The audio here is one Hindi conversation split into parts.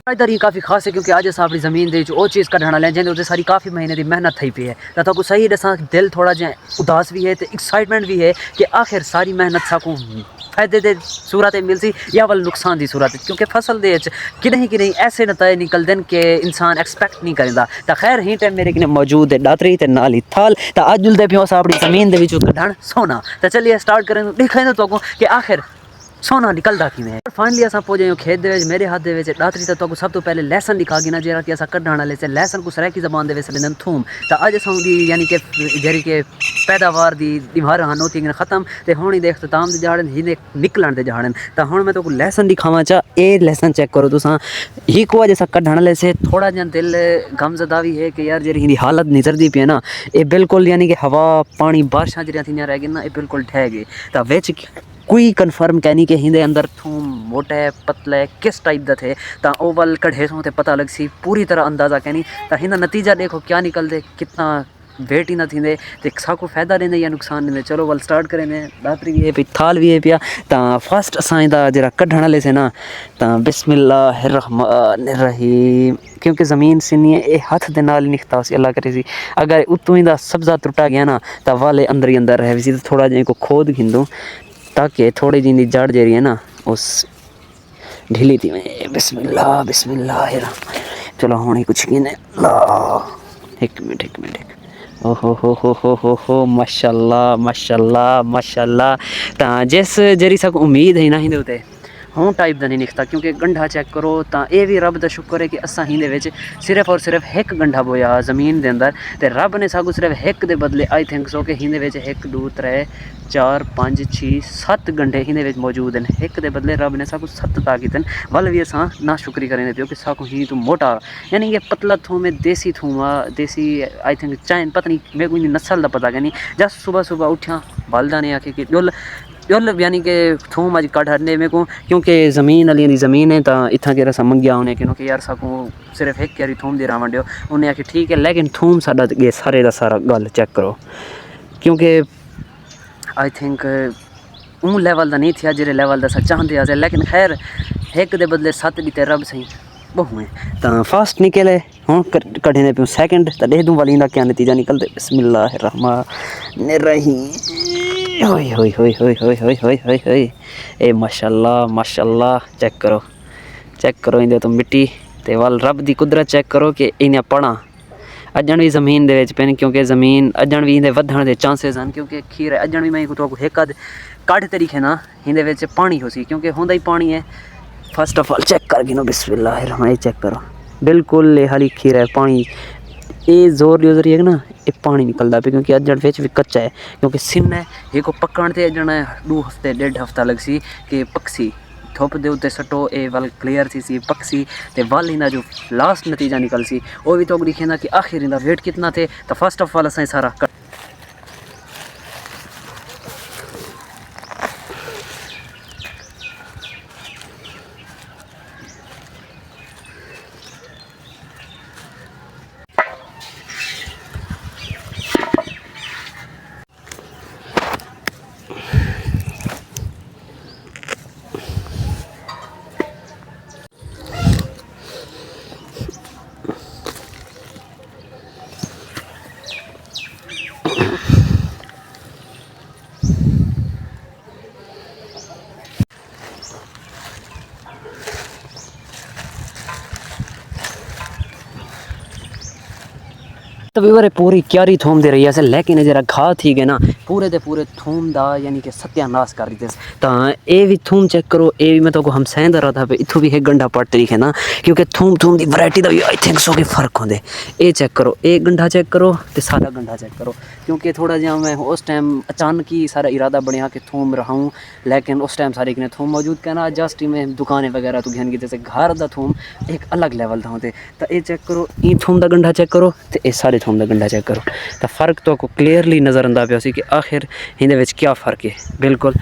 इधर ही काफ़ी खास है क्योंकि आज अस अपनी ज़मीन दे वो चीज़ कढ़ना लें जिंदे उत्ते सारी काफ़ी महीने की मेहनत थी पी है तो को सही दसा दिल थोड़ा जहा उदास भी है तो एक्साइटमेंट भी है कि आखिर सारी मेहनत साकू फायदे दे सूरत मिलती या वल नुकसान की सूरत क्योंकि फसल दे कि नहीं ऐसे नतज निकलते हैं कि इंसान एक्सपैक्ट नहीं करेंदा तो खैर ही टाइम मेरे किने मौजूद है दातरी ते नाल ही थाल तो अज जुलते पे अपनी ज़मीन के कढ़न सोना तो चलिए स्टार्ट करें दिखाई तो कि आखिर सोना निकलता कि फाइनली अस पहुंचे खेत दे मेरे हाथ दे दातरी तो सब तो पहले लहसन दिखा गई ना जरा कि अस कढ़ने वाले से लहसन को सरायकी जबान दे लेंदे थूम तो अज असी यानी कि जी के पैदावार की दीवार हाँ थी खत्म तो हूँ ही देख तताम के झाड़न ही निकलन के झाड़न तो हूँ मैं तो लहसन दिखावा चाह ये लहसन चेक करो तुसा ही को अज अस कढ़ने वाले से थोड़ा जहा दिल गमजदा भी है कि यार जी हिंदी हालत निजरती पी है ना ये बिल्कुल यानी कि हवा पानी बारिशा जी थी रह गई ना ये बिल्कुल ठह गई तो विच कोई कन्फर्म कहनी कि हिंदे अंदर थूम मोटा है पतला है किस टाइप का थे तो ओ वल कढ़े सो तो पता लग सी पूरी तरह अंदाज़ा कहनी तो हिंदा नतीजा देखो क्या निकलते कितना वेट ही ना थी तो साकू फायदा देंदे या नुकसान देंदे चलो वल स्टार्ट करें दातरी भी है पी थाल भी है पिया तो फस्ट असा जरा कढ़ने वाले से ना तो बिस्मिल्लाहिर्रहमानिर्रहीम क्योंकि ज़मीन सीनी है ये हाथ के नाल निकता उसी अल्लाह करे सी अगर उतों ही सब्जा टुटा गया ना तो वाले अंदर ही अंदर रह सी तो थोड़ा जिहा को खोद खिंदूँ ताकि थोड़ी जी जड़ जी रही है ना उस ढीली थी में बिस्मिल्लाह बिस्मिल्लाह चलो होनी कुछ की ने एक मिनट ओहो माशाल्लाह माशाल्लाह माशाल्लाह तो जिस जरी सक उम्मीद है ना हिंदे उते हूँ टाइप का नहीं निकता क्योंकि गंढा चेक करो तो ये भी रब का शुक्र है कि असा हिंदे सिर्फ और सिर्फ एक गंढा बोया जमीन के अंदर तो रब ने साकू सिर्फ एक के बदले आई थिंक सो कि हिंदे 1 2 3 4 5 6 7 गंढे हिंदे मौजूद हैं एक के बदले रब ने साकू 7 ताकत वल भी असा ना शुक्री करें पियो कि साकू ही तू मोटा यानी कि पतला थूम है देसी थूम आ देसी आई थिंक चाइन पता नहीं मेरे को नस्ल का पता क्या नहीं जस्ट सुबह सुबह उठा बालदा ने आखे कि जुल यानी कि थूम अज कट हटने मेरे को क्योंकि ज़मीन वाली ज़मीन है तो इतना के रसा मंगिया उन्हें क्योंकि यार साकू सिर्फ एक क्यारी थूम दी रावण दियो उन्हें आखिर ठीक है लेकिन थूम साडा ये सारे का सारा गल चेक करो क्योंकि आई थिंक उन लेवल का नहीं था जेरे लेवल का चाहते हैं लेकिन खैर एक के बदले 7 दीते रब सही बहु है तो फास्ट निकले हूँ कढ़े ने पियो सैकेंड तो देख दूँ वाली क्या नतीजा निकलते बिस्मिल्लाहिर्रहमानिर्रहीम होई ए माशाल्लाह माशाल्लाह चेक करो इंदे तो मिट्टी ते वाल रब दी कुदरत चेक करो कि इन्हें पढ़ा अजन भी जमीन दे विच पेन क्योंकि जमीन अजन भी इंदे वधण दे चांसेस हैं क्योंकि खीर अजन भी मैं तो एक काढ़ तरीके ना इंदे विच पानी हो सी क्योंकि होंदा ही पानी है फर्स्ट ऑफ ऑल चेक कर गिनो बिस्मिल्लाहिर्रहमानिर्रहीम चेक करो बिल्कुल हाली खीर है पानी ये जोर यूजर है ना ये पानी निकलता पे क्योंकि अजन विच भी कच्चा है क्योंकि सिन है ये को पकड़ ते अजन 2 हफ्ते 1.5 हफ्ता लग सी कि पक्सी थोप दे उत्ते सटो ए वल क्लियर सी पक्सी ते वल इना जो लास्ट नतीजा निकल सी वो भी तो दिखेंदा कि आखिर इंदा वेट कितना थे तो फर्स्ट ऑफ ऑल असां सारा तो भी पूरी क्यारी थूम दे रही है लेकिन जरा घा थी गए ना पूरे दे पूरे थूम दा यानी कि सत्यानाश कर दी तो ये भी थूम चेक करो ये भी मैं तो हम सहद रहा था इतों भी एक गंढा पट तरीके ना क्योंकि थूम की वैरायटी का भी आई थिंक सो कि फर्क होंगे ये चेक करो एक गंढा चेक करो तो सारा गंढा चेक करो क्योंकि थोड़ा जहा मैं उस टाइम अचानक ही सारा इरादा बनया कि थूम रहाऊँ लेकिन उस टाइम सारे थूम मौजूद कहना जस्ट में दुकानें वगैरह तो घन की जैसे घर का थूम एक अलग लेवल था होते तो ये चेक करो ये थूम का गंढा चेक करो तो ये सारे थूम का गंढा चेक करो तो फ़र्क तो आपको क्लीयरली नज़र आंदा पिया कि आखिर हिंदे विच क्या फ़र्क है बिल्कुल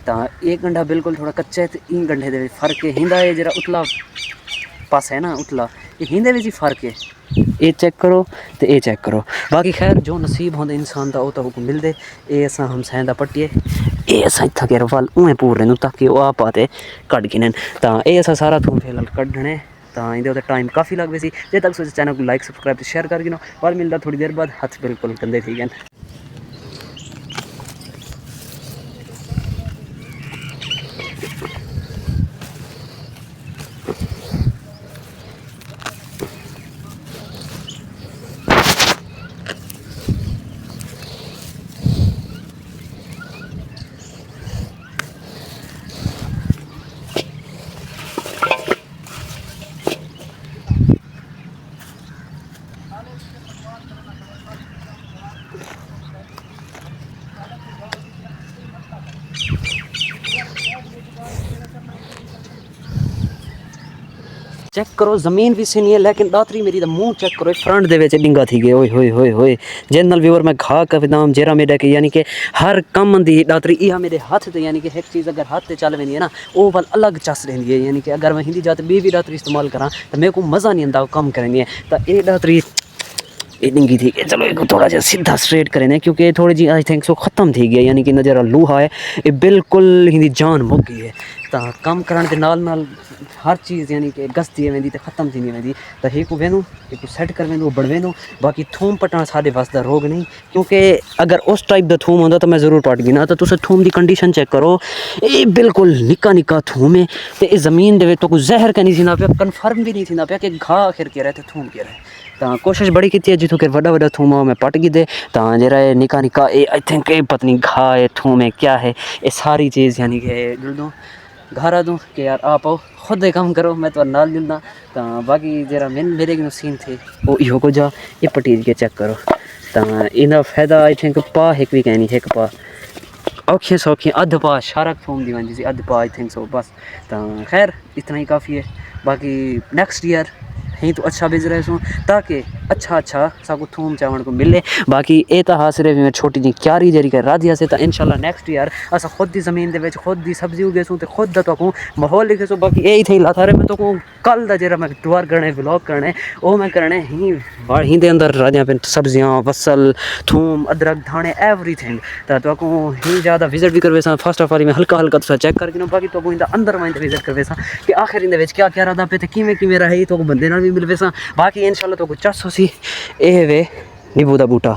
तो एक गंढा बिल्कुल थोड़ा कच्चा है तो इन गंढे दे फ़र्क है हिंदा है जरा उतला पास है ना उतला ये हिंदे विच ही फ़र्क है ये चेक करो तो ये चेक करो बाकी खैर जो नसीब होंगे इंसान का वो तो हुक्म मिलते ये अस हम सहदा पट्टिए ये अस इतना केयर वाल उमें पूर रहे ताकि वह आप आते कट गिने तो ये अस सारा थूम फिलहाल कड्ढने ਤਾਂ ਇਹਦੇ ਉੱਤੇ ਟਾਈਮ ਕਾਫੀ ਲੱਗ ਪਈ ਸੀ। ਜੇ ਤੱਕ ਤੁਸੀਂ ਚੈਨਲ ਨੂੰ ਲਾਈਕ ਸਬਸਕ੍ਰਾइब ਤੇ शेयर कर गिनो और मिलता थोड़ी देर बाद। हथ बिल्कुल गंदे ठीक है। चेक करो जमीन भी सी नहीं है, लेकिन दातरी मेरी मुँह चेक करो फ्रंट दे विच डिंगा थी गए। ओए होए होए होए जनरल व्यूअर मैं घा कविदाम जेरा मेरा कि यानी कि हर कम दी दातरी यह मेरे हाथ से, यानी कि एक चीज़ अगर हाथ से चल वेंदी है ना वो वाल अलग चस रही है। यानी कि अगर मैं हिंदी जाते भी दातरी इस्तेमाल करा तो मेरे को मज़ा नहीं आता कम करनी है। तो ये दातरी ये डिंगी थी कि चलो एक थोड़ा जहा सीधा स्ट्रेट करें क्योंकि थोड़ी जी आई थिंक सो ख़त्म थी गई। यानी कि न जरा लूहा है ये बिल्कुल हिंदी जान मुक गई है। तो कम करने के नाल हर चीज़ यानी कि गसती है वेंदी तो ख़त्म थी नहीं वेंदी। तो एक वेंदू एक सैट कर वेंदू बढ़ वेंदू। बाकी थूम पटना साढ़े वास का रोग नहीं, क्योंकि अगर उस टाइप का थूम होंदा तो मैं ज़रूर पट गिना। तो तुम थूम की कंडीशन चेक करो, ये बिल्कुल निक्का निक्का थूम है। तो ये ज़मीन दे तो कुछ जहर का नहीं थी पे, कन्फर्म भी नहीं थी पे कि घा आखिर के रहे थे थूम के रहे। तो कोशिश बड़ी की जितों कि वड्डा वड्डा थूम मैं पट गई दे। तो जरा निक्का निक्का ये आई थिंक ये पता नहीं घा है थूम है क्या है ये सारी चीज़ यानी कि जुड़ दूँ घरा दूँ कि यार आप आओ खुद ही काम करो मैं तो नाल जुलना। तो बाकी जरा मेरे सीन थे वो इहो को जा ये पटीज के चेक करो। तो इनका फायदा आई थिंक पा एक भी कहनी एक पा औखियाँ सौखियाँ अध पा शारक थूम दी वंजी सी अध पा आई थिंक सो बस। तो खैर इतना ही काफ़ी है। बाकी नेक्स्ट ईयर ही तो अच्छा बेच रहे सो ताकि अच्छा सब थूम चावण को मिले। बाकी ये तो हाँ सिर्फ मैं छोटी जी क्यारी जरी कर राधिया से। तो इंशाल्लाह नेक्स्ट ईयर अस खुद की जमीन के खुद की सब्जी उगेसूँ तो खुद का तो माहौल लिखे सो। बाकी यही थी ला थारे मैं तो कल का जरा मैं टूर करने व्लॉग करने वो मैं करने ही दे अंदर राधिया पे सब्जियाँ वसल थूम अदरक धाने एवरीथिंग। तो ही ज़्यादा विजिट भी करवे फर्स्ट ऑफ ऑल मैं हल्का हल्का तो चेक करके बाकी तो अंदर मैं विजिट करवे कि आखिर इन क्या क्या रहा पे किमें किमें रही तो बंदे भी मिलवे सा। बाकी इंशाल्लाह तो कुछ चस हो सी ए वे नींबू का बूटा।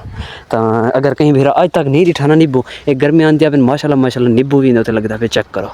तो अगर कहीं भी अज तक नहीं दिठा ना नींबू एक गर्मी आती है माशाल्लाह नींबू भी इन्हें लगता पे चेक करो।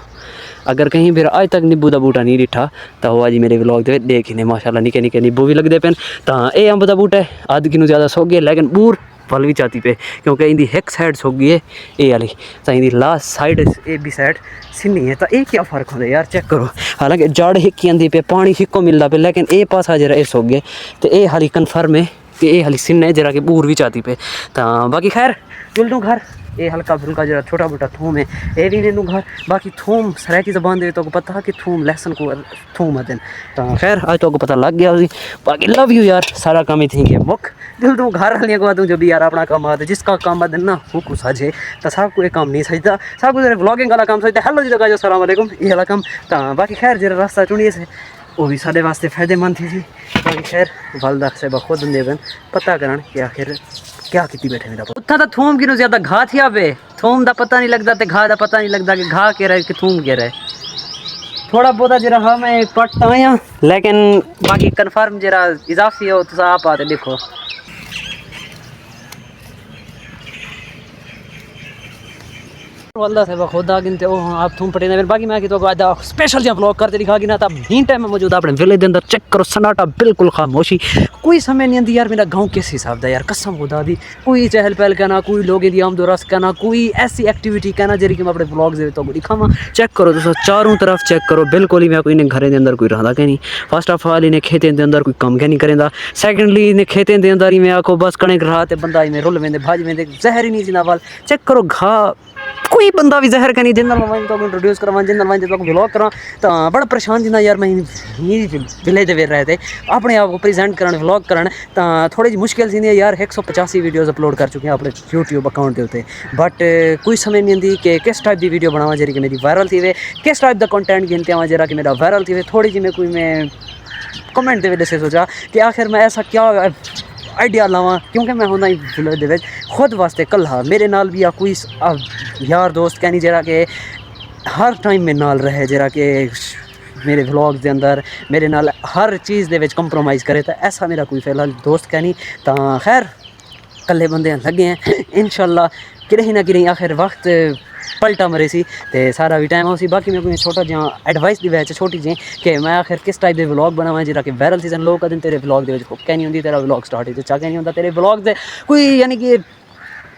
अगर कहीं भी अज तक नींबू का बूटा नहीं दिठा तो वो अज मेरे व्लॉग के देख ही माशाल्लाह निके निके नींबू भी लगते पे। तो ये अंब का बूटा है अध किनू ज़्यादा सो गया लेकिन बूर फल भी चाहती पे क्योंकि इनकी एक साइड सो गई है ये वाली तो इनकी last side A B side सिन्नी है। तो ये क्या फ़र्क होता है यार चेक करो। हालांकि जड़ हिक्की आती पे पानी हिक्को मिलता पे लेकिन ये पासा जरा ये सो गए तो ये हाली कन्फर्म है कि ये हाली सिन्न है जरा कि बूर भी चाहती पे। तो बाकी खैर चल दूँ घर ये हल्का फुल्का जरा छोटा मोटा थूम है ये भी लेनू घर। बाकी थूम सराय की जबान दे तो पता कि थूम लहसुन को थूम आते। तो खैर आज तो पता लग गया उसी। बाकी लव यू यार सारा काम ही थी मुख दिल तू घर वालियों को जो भी यार अपना काम आते जिसका काम आते ना वो कुछ सजे तो सब को काम नहीं सजता सब कुछ व्लॉगिंग वाला काम सजता। हेलो जी लगा अस्सलाम वालेकुम ये वाला काम। तो बाकी खैर जरा रास्ता चुनिए से वो भी साढ़े वास्ते फायदेमंद थी। बाकी खैर वालदा से खुद देवन पता करन कि आखिर क्या की बैठे मेरा उत्था तो थूम की ज्यादा घा थी पे थूम का पता नहीं लगता घा का पता नहीं लगता कि घा कह रहा है कि थूम कह रहा है। थोड़ा बहुत जरा हाँ मैं पढ़ता आया लेकिन बाकी कन्फर्म जरा इजाफी हो तो आप आते देखो। वाला से खुद आ गिनते आप थूम पटे फिर बाकी मैं तो आज स्पेशल जहाँ व्लॉग करते दिखा गिना तब ही टाइम में मौजूद अपने विलेज के अंदर चेक करो सन्नाटा बिल्कुल खामोशी कोई समय नहीं आती यार। मेरा गांव किस हिसाब का यार कसम खुदा दी कोई चहल पहल कहना कोई लोगों की आमदो रस कहना कोई ऐसी एक्टिविटी कहना जी कि मैं अपने व्लॉग दे तो दिखावा। चेक करो दोस्तों चारों तरफ चेक करो बिल्कुल ही मैं कोई इन्हें घरें के अंदर कोई रहा नहीं। फर्स्ट ऑफ ऑल इन्हें खेतें के अंदर कोई कम क्या नहीं करेंदा। सैकेंडली इन्हें खेतें के अंदर ही मैं आखो बस कणक रहा तो बंदा इन्हें रुल वेंदे भाज वेंदे जहर ही नहीं सी नाल। चेक करो घा कोई बंदा भी जहर कहीं जिन तो इंट्रोड्यूस करवा जिन तो व्लॉग करा। तो बड़ा परेशान जिन्ना यार मैं विलेज वेर रहे थे अपने आप को प्रेजेंट कर व्लॉग कर। तो थोड़ी जी मुश्किल सी यार 185 वीडियोज़ अपलोड कर चुके हैं अपने यूट्यूब अकाउंट के उत्ते बट कोई समय नहीं आती कि किस टाइप की वीडियो बनावा जी कि मेरी वायरल थी वे किस टाइप का कंटेंट गिनते आवा जरा कि मेरा वायरल थी वे। थोड़ी जी मैं कमेंट के वजह से सोचा कि आखिर मैं ऐसा क्या आइडिया लावा क्योंकि मैं होना विलेज खुद वास्ते कल्हा मेरे नाल भी या कोई यार दोस्त कहनी जरा कि हर टाइम में नाल रहे जरा कि मेरे व्लॉग्स के अंदर मेरे नाल हर चीज़ दे विच कंप्रोमाइज़ करे, तो ऐसा मेरा कोई फिलहाल दोस्त क्या नहीं। तो खैर कल्ले बंदे लगे हैं इंशाल्लाह किरें ना किरें आखिर वक्त पलटा मरे सी ते सारा भी टाइम हो सी। बाकी मैं कोई छोटा जहाँ एडवाइस दी वैसे छोटी जी कि मैं आखिर किस टाइप के व्लॉग बनावा जेह्ड़ा कि वायरल सीजन लोग कदें तेरे व्लॉग दे विच क्या नहीं होंदी, तेरा व्लॉग स्टार्ट हो चा क्या नहीं होंदा, तेरे व्लॉग दे कोई यानी कि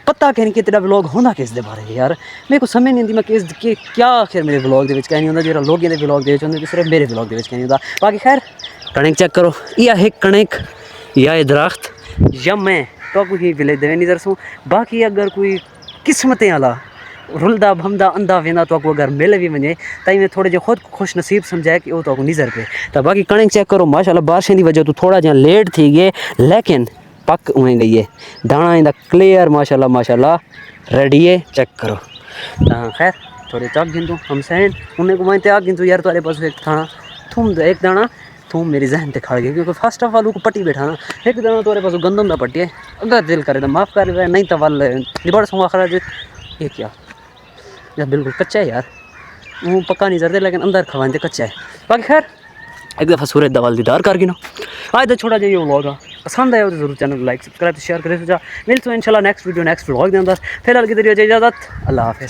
पता क्या नहीं कि तेरा व्लॉग होंदा किस दे बारे यार मेरे को समझ नहीं आती मैं किस कि क्या आखिर मेरे व्लॉग दे विच क्या नहीं होंदा जेह्ड़ा लोगों दे व्लॉग दे विच होंदा, सिर्फ मेरे व्लॉग दे विच क्या नहीं होंदा। बाकी खैर कणक चेक करो, यह है कणक या ये दरख्त या मैं तो कोई विलेज दे नहीं दरसूँ। बाकी अगर कोई किस्मतें आला रुलदा भमदा अंधा वेंदा तो अगर मिल भी वजे तई मैं थोड़े जो खुद खुश नसीब समझाए कि वो तो नज़र पे। तो बाकी कणक चेक करो माशाल्लाह बारिश की वजह तो थोड़ा जहाँ लेट थी गए लेकिन पक उएं गई है, दाना इंदा क्लियर माशाल्लाह माशाल्लाह रेडी है चेक करो। खैर थोड़े चक गिनतू हम सहन उन्हें को मैं त्याग गिनतू यार तुम्हारे पास एक थाना थूम एक दाना थूम मेरी जहन ते खड़ गई क्योंकि फर्स्ट ऑफ ऑल को पट्टी बैठाना एक दाना तुम्हारे पास गंदम दा पट्टी है अगर दिल करे तो माफ़ कर दे नहीं तो वल निबड़ सूँगा खड़ा ये क्या यार बिल्कुल कच्चा है यार वो पक्का नहीं करते लेकिन अंदर खवाते कच्चा है। बाकी खैर एक दफ़ा सूरज दवाल दीदार कर गिनो आज तो छोटा जाइए व्लॉग आ पसंद आया तो जरूर चैनल को लाइक सब्सक्राइब शेयर करें। मिलते हैं इंशाल्लाह नेक्स्ट वीडियो नेक्स्ट व्लॉग के अंदर। फिलहाल की तरह इजाज़त, अल्लाह हाफ़िज़।